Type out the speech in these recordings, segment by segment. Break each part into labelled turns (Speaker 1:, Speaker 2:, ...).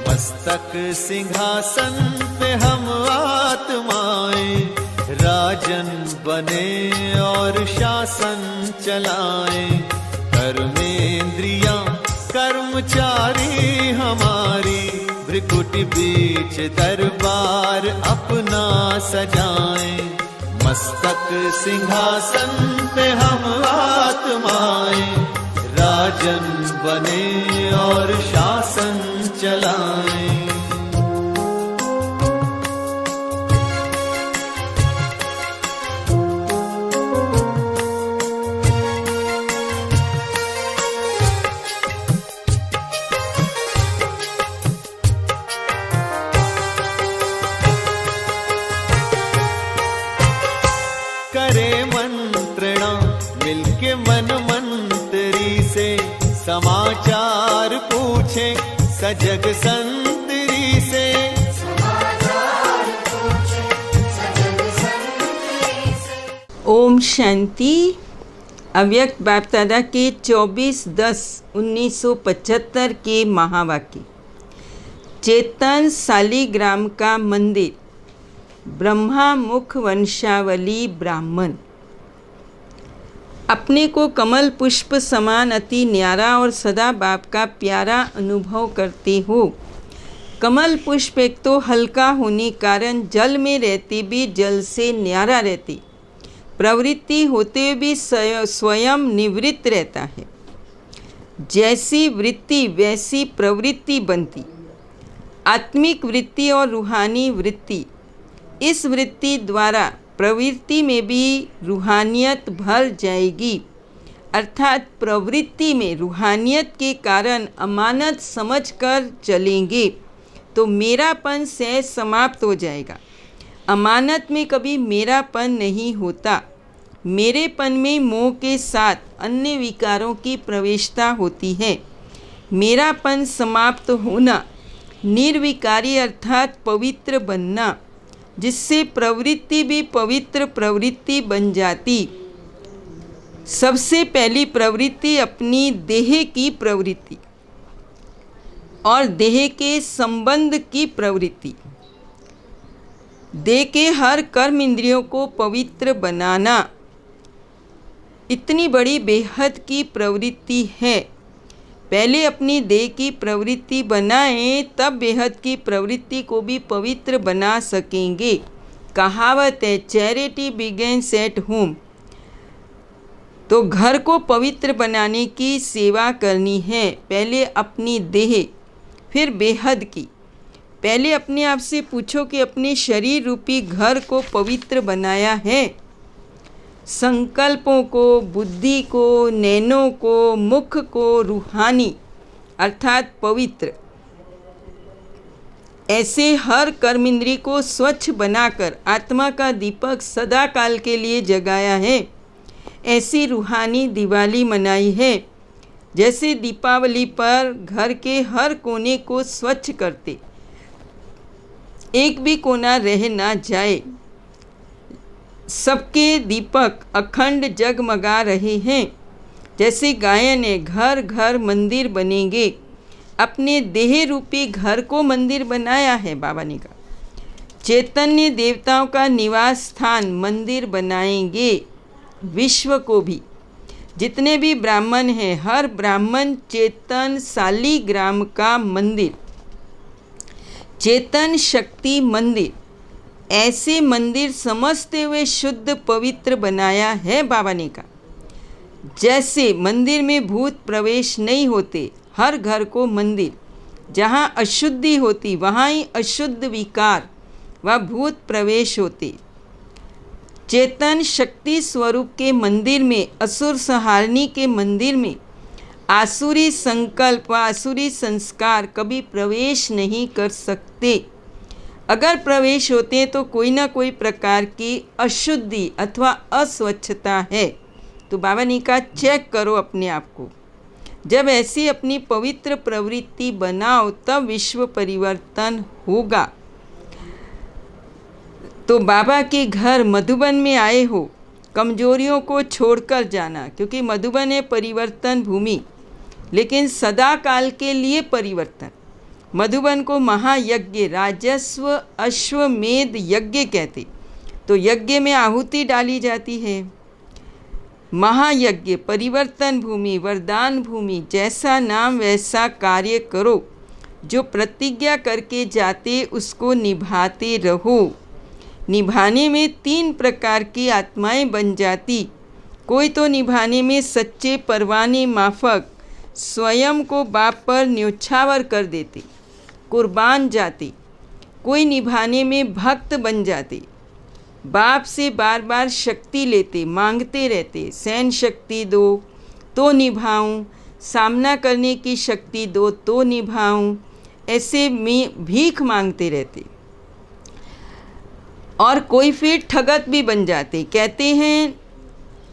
Speaker 1: मस्तक सिंहासन पे हम आत्माएं, राजन बने और शासन चलाएं। कर्मेंद्रियां कर्मचारी हमारी, भ्रिकुटी बीच दरबार अपना सजाएं। मस्तक सिंहासन पे हम आत्माएं, राजन बने और शासन चलाएं। करे मंत्रणा मिलके मन मंत्री से, समाचार पूछे सजग संतरी से।
Speaker 2: ओम शांति। अव्यक्त बाप दादा के 24/10/1975 के महावाक्य। चेतन सालीग्राम का मंदिर, ब्रह्मा मुख वंशावली ब्राह्मण। अपने को कमल पुष्प समान अति न्यारा और सदा बाप का प्यारा अनुभव करते हो। कमल पुष्प एक तो हल्का होने कारण जल में रहते भी जल से न्यारा रहती, प्रवृत्ति होते हुए भी स्वयं निवृत्त रहता है। जैसी वृत्ति वैसी प्रवृत्ति बनती। आत्मिक वृत्ति और रूहानी वृत्ति, इस वृत्ति द्वारा प्रवृत्ति में भी रूहानियत भर जाएगी। अर्थात प्रवृत्ति में रूहानियत के कारण अमानत समझकर चलेंगे तो मेरापन से समाप्त हो जाएगा। अमानत में कभी मेरापन नहीं होता। मेरेपन में मोह के साथ अन्य विकारों की प्रवेशता होती है। मेरापन समाप्त होना, निर्विकारी अर्थात पवित्र बनना, जिससे प्रवृत्ति भी पवित्र प्रवृत्ति बन जाती। सबसे पहली प्रवृत्ति अपनी देह की प्रवृत्ति और देह के संबंध की प्रवृत्ति। देह के हर कर्म इंद्रियों को पवित्र बनाना इतनी बड़ी बेहद की प्रवृत्ति है। पहले अपनी देह की प्रवृत्ति बनाएं, तब बेहद की प्रवृत्ति को भी पवित्र बना सकेंगे। कहावत है, चैरिटी बिगिंस एट होम। तो घर को पवित्र बनाने की सेवा करनी है। पहले अपनी देह, फिर बेहद की। पहले अपने आप से पूछो कि अपने शरीर रूपी घर को पवित्र बनाया है। संकल्पों को, बुद्धि को, नैनों को, मुख को रूहानी अर्थात पवित्र, ऐसे हर कर्म इंद्री को स्वच्छ बनाकर आत्मा का दीपक सदा काल के लिए जगाया है। ऐसी रूहानी दिवाली मनाई है। जैसे दीपावली पर घर के हर कोने को स्वच्छ करते, एक भी कोना रह ना जाए। सबके दीपक अखंड जगमगा रहे हैं। जैसे गायन है, घर घर मंदिर बनेंगे। अपने देह रूपी घर को मंदिर बनाया है बाबा ने कहा। चैतन्य देवताओं का निवास स्थान मंदिर बनाएंगे। विश्व को भी, जितने भी ब्राह्मण हैं, हर ब्राह्मण चेतन सालीग्राम का मंदिर, चेतन शक्ति मंदिर, ऐसे मंदिर समझते हुए शुद्ध पवित्र बनाया है बाबा ने कहा। जैसे मंदिर में भूत प्रवेश नहीं होते, हर घर को मंदिर, जहाँ अशुद्धि होती वहाँ ही अशुद्ध विकार व भूत प्रवेश होते। चेतन शक्ति स्वरूप के मंदिर में, असुर संहारनी के मंदिर में आसुरी संकल्प व आसुरी संस्कार कभी प्रवेश नहीं कर सकते। अगर प्रवेश होते हैं तो कोई ना कोई प्रकार की अशुद्धि अथवा अस्वच्छता है। तो बाबा ने कहा, चेक करो अपने आप को। जब ऐसी अपनी पवित्र प्रवृत्ति बनाओ तब विश्व परिवर्तन होगा। तो बाबा के घर मधुबन में आए हो, कमजोरियों को छोड़कर जाना, क्योंकि मधुबन है परिवर्तन भूमि, लेकिन सदा काल के लिए परिवर्तन मधुबन को महायज्ञ राजस्व अश्वमेध यज्ञ कहते। तो यज्ञ में आहुति डाली जाती है। महायज्ञ परिवर्तन भूमि, वरदान भूमि, जैसा नाम वैसा कार्य करो। जो प्रतिज्ञा करके जाते उसको निभाते रहो। निभाने में 3 प्रकार की आत्माएं बन जाती। कोई तो निभाने में सच्चे परवाने माफक स्वयं को बाप पर न्योछावर कर देते, कुर्बान जाते। कोई निभाने में भक्त बन जाते, बाप से बार बार शक्ति लेते, मांगते रहते, सहन शक्ति दो तो निभाऊं, सामना करने की शक्ति दो तो निभाऊं, ऐसे में भीख मांगते रहते। और कोई फिर ठगत भी बन जाते, कहते हैं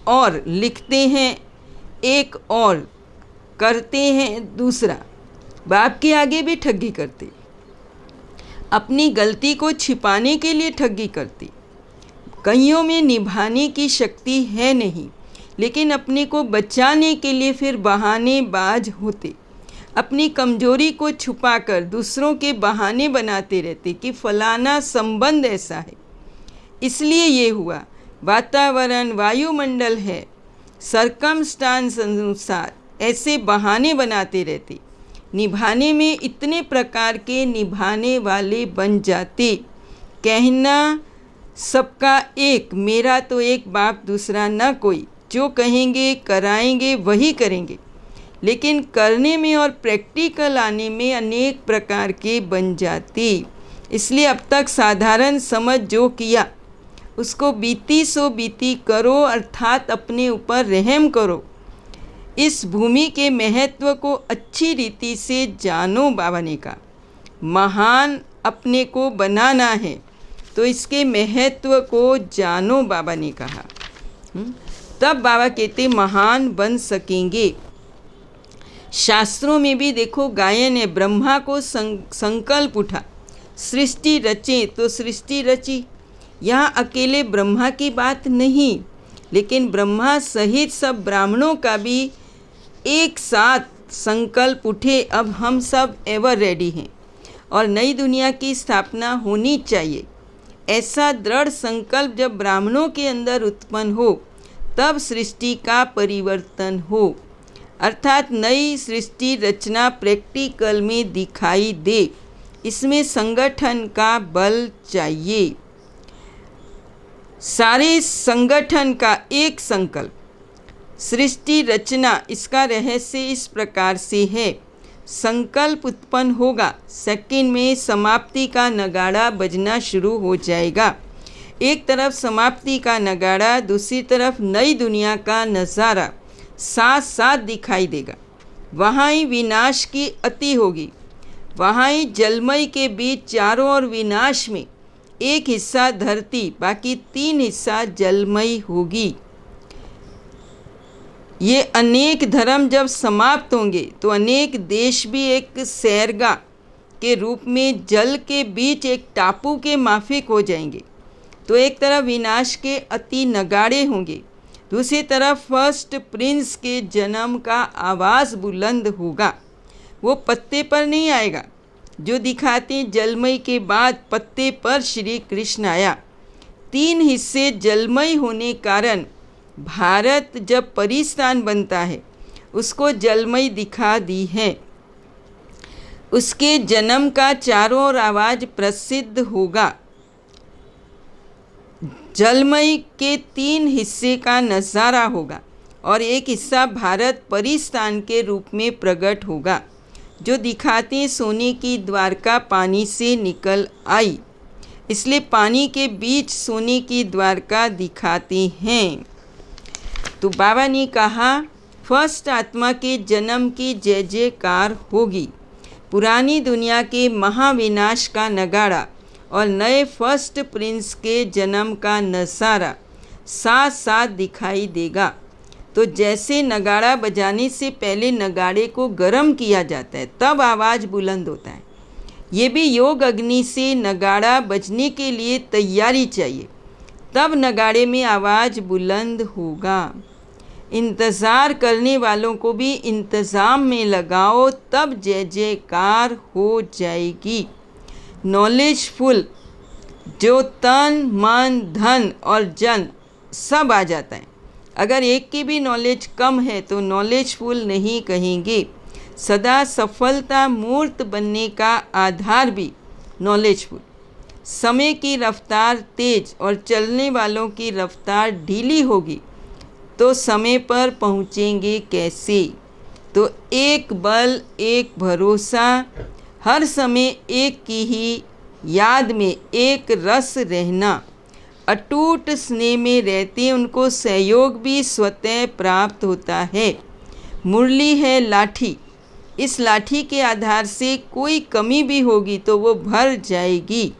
Speaker 2: और लिखते हैं एक और करते हैं दूसरा। बाप के आगे भी ठगी करते, अपनी गलती को छिपाने के लिए ठगी करते। कईयों में निभाने की शक्ति है नहीं, लेकिन अपने को बचाने के लिए फिर बहानेबाज होते। अपनी कमजोरी को छुपाकर दूसरों के बहाने बनाते रहते कि फलाना संबंध ऐसा है, इसलिए ये हुआ, वातावरण वायुमंडल है, सरकमस्टांस अनुसार ऐसे बहाने बनाते रहते। निभाने में इतने प्रकार के निभाने वाले बन जाते। कहना सबका एक, मेरा तो एक बाप दूसरा न कोई। जो कहेंगे कराएंगे वही करेंगे, लेकिन करने में और प्रैक्टिकल आने में अनेक प्रकार के बन जाते। इसलिए अब तक साधारण समझ जो किया उसको बीती सो बीती करो, अर्थात अपने ऊपर रहम करो। इस भूमि के महत्व को अच्छी रीति से जानो। बाबा ने कहा महान अपने को बनाना है तो इसके महत्व को जानो, बाबा ने कहा। तब बाबा कहते महान बन सकेंगे। शास्त्रों में भी देखो गायन है, ब्रह्मा को संकल्प उठा, सृष्टि रचे तो सृष्टि रची। यहाँ अकेले ब्रह्मा की बात नहीं, लेकिन ब्रह्मा सहित सब ब्राह्मणों का भी एक साथ संकल्प उठे, अब हम सब एवर रेडी हैं और नई दुनिया की स्थापना होनी चाहिए। ऐसा दृढ़ संकल्प जब ब्राह्मणों के अंदर उत्पन्न हो तब सृष्टि का परिवर्तन हो, अर्थात नई सृष्टि रचना प्रैक्टिकल में दिखाई दे। इसमें संगठन का बल चाहिए, सारे संगठन का एक संकल्प। सृष्टि रचना इसका रहस्य इस प्रकार से है, संकल्प उत्पन्न होगा, सेकंड में समाप्ति का नगाड़ा बजना शुरू हो जाएगा। एक तरफ समाप्ति का नगाड़ा, दूसरी तरफ नई दुनिया का नज़ारा साथ साथ दिखाई देगा। वहाँ ही विनाश की अति होगी, वहाँ ही जलमय के बीच चारों ओर विनाश में एक हिस्सा धरती, बाकी 3 हिस्सा जलमय होगी। ये अनेक धर्म जब समाप्त होंगे तो अनेक देश भी एक सैरगा के रूप में जल के बीच एक टापू के माफिक हो जाएंगे। तो एक तरफ विनाश के अति नगाड़े होंगे, दूसरी तरफ फर्स्ट प्रिंस के जन्म का आवाज़ बुलंद होगा। वो पत्ते पर नहीं आएगा जो दिखाते हैं जलमय के बाद पत्ते पर श्री कृष्ण आया। 3 हिस्से जलमय होने कारण भारत जब परिस्थान बनता है उसको जलमय दिखा दी है। उसके जन्म का चारों ओर आवाज़ प्रसिद्ध होगा। जलमय के 3 हिस्से का नज़ारा होगा और एक हिस्सा भारत परिस्थान के रूप में प्रकट होगा, जो दिखाते हैं सोने की द्वारका पानी से निकल आई, इसलिए पानी के बीच सोने की द्वारका दिखाते हैं। तो बाबा ने कहा फर्स्ट आत्मा के जन्म की जय जयकार होगी। पुरानी दुनिया के महाविनाश का नगाड़ा और नए फर्स्ट प्रिंस के जन्म का नज़ारा साथ साथ दिखाई देगा। तो जैसे नगाड़ा बजाने से पहले नगाड़े को गर्म किया जाता है तब आवाज़ बुलंद होता है, ये भी योग अग्नि से नगाड़ा बजने के लिए तैयारी चाहिए, तब नगाड़े में आवाज़ बुलंद होगा। इंतज़ार करने वालों को भी इंतज़ाम में लगाओ, तब जय जयकार हो जाएगी। नॉलेजफुल, जो तन मन धन और जन सब आ जाता है। अगर एक की भी नॉलेज कम है तो नॉलेजफुल नहीं कहेंगे। सदा सफलता मूर्त बनने का आधार भी नॉलेजफुल। समय की रफ्तार तेज और चलने वालों की रफ्तार ढीली होगी तो समय पर पहुँचेंगे कैसे। तो एक बल, एक भरोसा, हर समय एक की ही याद में एक रस रहना, अटूट स्नेह में रहते उनको सहयोग भी स्वतः प्राप्त होता है। मुरली है लाठी, इस लाठी के आधार से कोई कमी भी होगी तो वो भर जाएगी,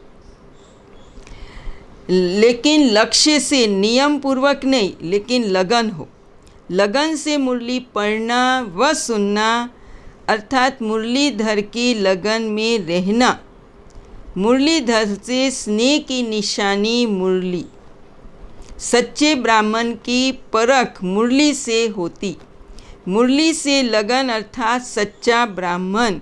Speaker 2: लेकिन लक्ष्य से, नियम पूर्वक नहीं, लेकिन लगन हो। लगन से मुरली पढ़ना व सुनना, अर्थात मुरलीधर की लगन में रहना। मुरलीधर से स्नेह की निशानी मुरली। सच्चे ब्राह्मण की परख मुरली से होती। मुरली से लगन अर्थात सच्चा ब्राह्मण,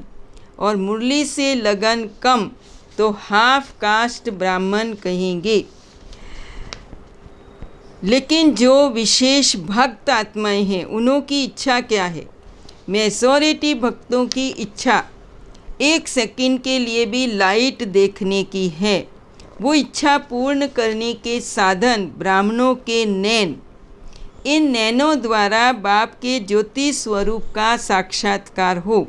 Speaker 2: और मुरली से लगन कम तो हाफ कास्ट ब्राह्मण कहेंगे। लेकिन जो विशेष भक्त आत्माएं हैं उन्हों की इच्छा क्या है? मेजॉरिटी भक्तों की इच्छा एक सेकंड के लिए भी लाइट देखने की है। वो इच्छा पूर्ण करने के साधन ब्राह्मणों के नैन। इन नैनों द्वारा बाप के ज्योति स्वरूप का साक्षात्कार हो,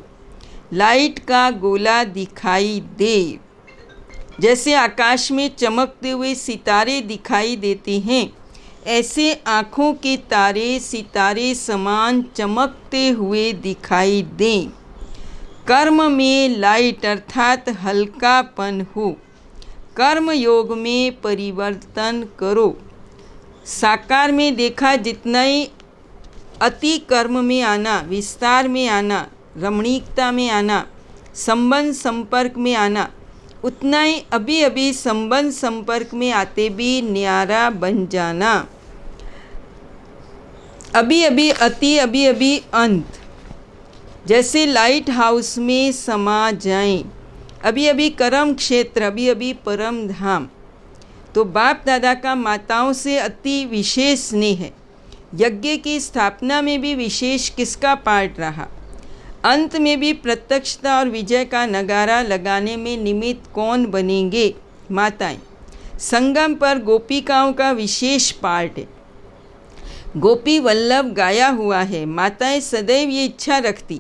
Speaker 2: लाइट का गोला दिखाई दे। जैसे आकाश में चमकते हुए सितारे दिखाई देते हैं, ऐसे आँखों के तारे सितारे समान चमकते हुए दिखाई दें। कर्म में लाइट अर्थात हल्कापन हो। कर्म योग में परिवर्तन करो। साकार में देखा जितना ही अति कर्म में आना, विस्तार में आना, रमणीकता में आना, संबंध संपर्क में आना, उतना ही अभी अभी संबंध संपर्क में आते भी न्यारा बन जाना। अभी अभी अति, अभी अभी अंत। जैसे लाइट हाउस में समा जाएं, अभी अभी कर्म क्षेत्र, अभी अभी परम धाम। तो बाप दादा का माताओं से अति विशेष स्नेह है। यज्ञ की स्थापना में भी विशेष किसका पार्ट रहा? अंत में भी प्रत्यक्षता और विजय का नगारा लगाने में निमित्त कौन बनेंगे? माताएं। संगम पर गोपिकाओं का विशेष पार्ट है। गोपी वल्लभ गाया हुआ है। माताएं सदैव ये इच्छा रखती,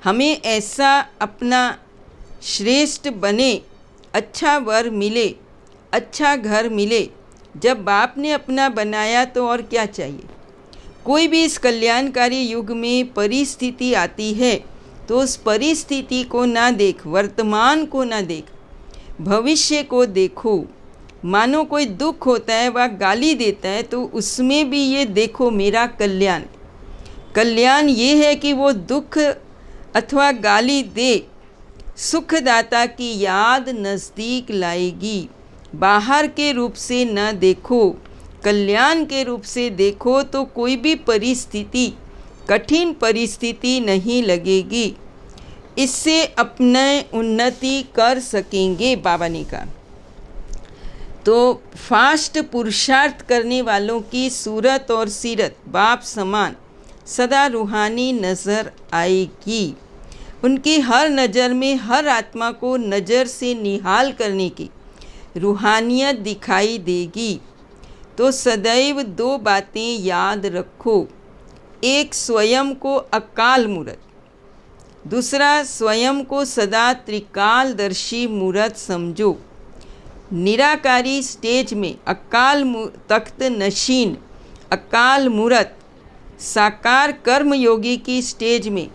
Speaker 2: हमें ऐसा अपना श्रेष्ठ बने, अच्छा वर मिले, अच्छा घर मिले। जब बाप ने अपना बनाया तो और क्या चाहिए? कोई भी इस कल्याणकारी युग में परिस्थिति आती है तो उस परिस्थिति को ना देख, वर्तमान को ना देख, भविष्य को देखो। मानो कोई दुख होता है, वह गाली देता है, तो उसमें भी ये देखो मेरा कल्याण। कल्याण ये है कि वो दुख अथवा गाली दे, सुखदाता की याद नज़दीक लाएगी। बाहर के रूप से न देखो, कल्याण के रूप से देखो तो कोई भी परिस्थिति, कठिन परिस्थिति नहीं लगेगी। इससे अपने उन्नति कर सकेंगे। बाबा ने कहा तो फास्ट पुरुषार्थ करने वालों की सूरत और सीरत बाप समान सदा रूहानी नज़र आएगी। उनकी हर नज़र में हर आत्मा को नज़र से निहाल करने की रूहानियत दिखाई देगी। तो सदैव दो बातें याद रखो। एक, स्वयं को अकाल मूर्त, दूसरा स्वयं को सदा त्रिकालदर्शी मूर्त समझो। निराकारी स्टेज में अकाल तख्त नशीन, अकाल मूर्त, साकार कर्मयोगी की स्टेज में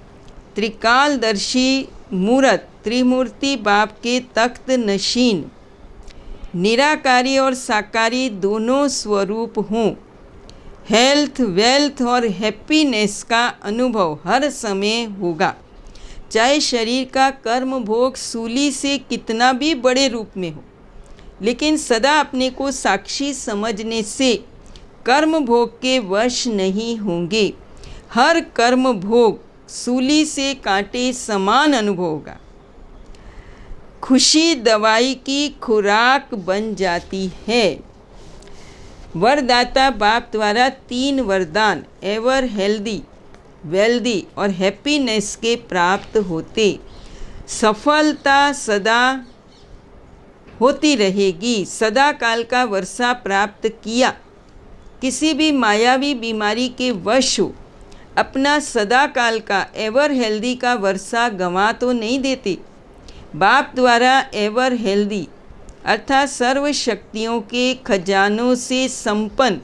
Speaker 2: त्रिकालदर्शी मूर्त, त्रिमूर्ति बाप के तख्त नशीन। निराकारी और साकारी दोनों स्वरूप हों। हेल्थ, वेल्थ और हैप्पीनेस का अनुभव हर समय होगा, चाहे शरीर का कर्म भोग सूली से कितना भी बड़े रूप में हो। लेकिन सदा अपने को साक्षी समझने से कर्म भोग के वश नहीं होंगे। हर कर्म भोग सूली से कांटे समान अनुभव होगा। खुशी दवाई की खुराक बन जाती है। वरदाता बाप द्वारा 3 वरदान एवर हेल्दी, वेल्दी और हैप्पीनेस के प्राप्त होते। सफलता सदा होती रहेगी। सदा काल का वर्षा प्राप्त किया। किसी भी मायावी बीमारी के वश हो, अपना सदा काल का एवर हेल्दी का वर्षा गंवा तो नहीं देते। बाप द्वारा एवर हेल्दी अर्थात सर्व शक्तियों के खजानों से संपन्न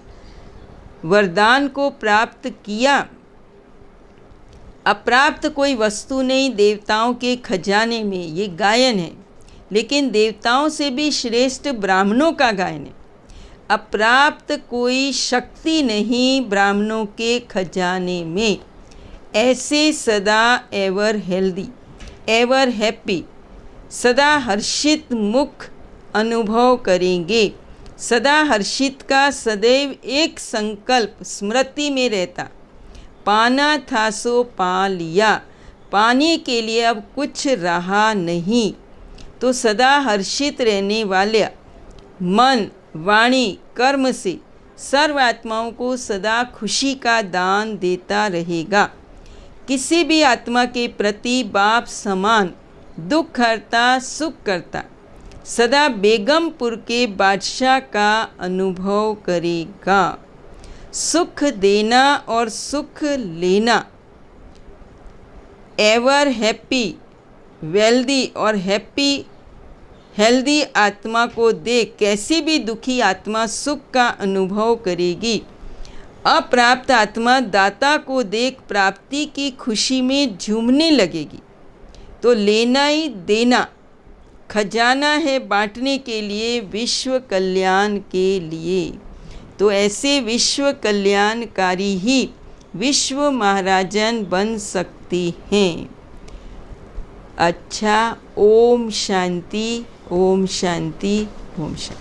Speaker 2: वरदान को प्राप्त किया। अप्राप्त कोई वस्तु नहीं देवताओं के खजाने में, ये गायन है, लेकिन देवताओं से भी श्रेष्ठ ब्राह्मणों का गायन है। अप्राप्त कोई शक्ति नहीं ब्राह्मणों के खजाने में। ऐसे सदा एवर हेल्दी, एवर हैप्पी, सदा हर्षित मुख अनुभव करेंगे। सदा हर्षित का सदैव एक संकल्प स्मृति में रहता, पाना था सो पा लिया, पाने के लिए अब कुछ रहा नहीं। तो सदा हर्षित रहने वाले मन, वाणी, कर्म से सर्व आत्माओं को सदा खुशी का दान देता रहेगा। किसी भी आत्मा के प्रति बाप समान दुख हरता, सुख करता, सदा बेगमपुर के बादशाह का अनुभव करेगा। सुख देना और सुख लेना। एवर हैप्पी, वेल्दी और हैप्पी हेल्दी आत्मा को देख कैसी भी दुखी आत्मा सुख का अनुभव करेगी। अप्राप्त आत्मा दाता को देख प्राप्ति की खुशी में झूमने लगेगी। तो लेना ही देना खजाना है बांटने के लिए, विश्व कल्याण के लिए। तो ऐसे विश्व कल्याणकारी ही विश्व महाराजन बन सकती हैं। अच्छा, ओम शांति, ओम शांति, ओम शांति।